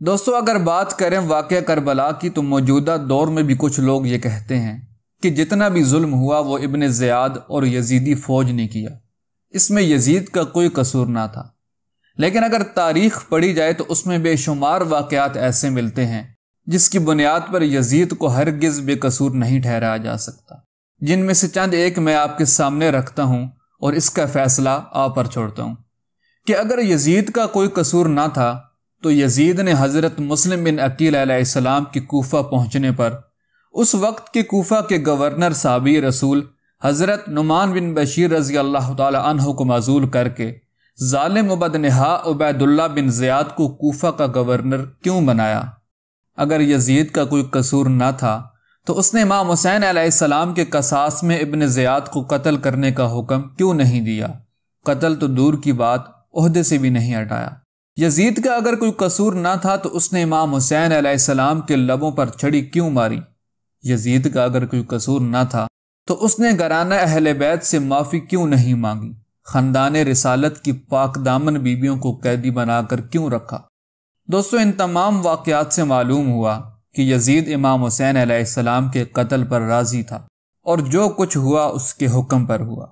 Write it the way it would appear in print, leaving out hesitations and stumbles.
دوستو اگر بات کریں واقعہ کربلا کی تو موجودہ دور میں بھی کچھ لوگ یہ کہتے ہیں کہ جتنا بھی ظلم ہوا وہ ابن زیاد اور یزیدی فوج نے کیا، اس میں یزید کا کوئی قصور نہ تھا۔ لیکن اگر تاریخ پڑھی جائے تو اس میں بے شمار واقعات ایسے ملتے ہیں جس کی بنیاد پر یزید کو ہرگز بے قصور نہیں ٹھہرایا جا سکتا، جن میں سے چند ایک میں آپ کے سامنے رکھتا ہوں اور اس کا فیصلہ آپ پر چھوڑتا ہوں کہ اگر یزید کا کوئی قصور نہ تھا تو یزید نے حضرت مسلم بن عقیل علیہ السلام کی کوفہ پہنچنے پر اس وقت کے کوفہ کے گورنر صحابی رسول حضرت نعمان بن بشیر رضی اللہ تعالی عنہ کو معزول کر کے ظالم و بدنہا عبید اللہ بن زیاد کو کوفہ کا گورنر کیوں بنایا؟ اگر یزید کا کوئی قصور نہ تھا تو اس نے امام حسین علیہ السلام کے قصاص میں ابن زیاد کو قتل کرنے کا حکم کیوں نہیں دیا؟ قتل تو دور کی بات، عہدے سے بھی نہیں ہٹایا۔ یزید کا اگر کوئی قصور نہ تھا تو اس نے امام حسین علیہ السلام کے لبوں پر چھڑی کیوں ماری؟ یزید کا اگر کوئی قصور نہ تھا تو اس نے گھرانہ اہل بیت سے معافی کیوں نہیں مانگی؟ خاندان رسالت کی پاک دامن بیویوں کو قیدی بنا کر کیوں رکھا؟ دوستو ان تمام واقعات سے معلوم ہوا کہ یزید امام حسین علیہ السلام کے قتل پر راضی تھا اور جو کچھ ہوا اس کے حکم پر ہوا۔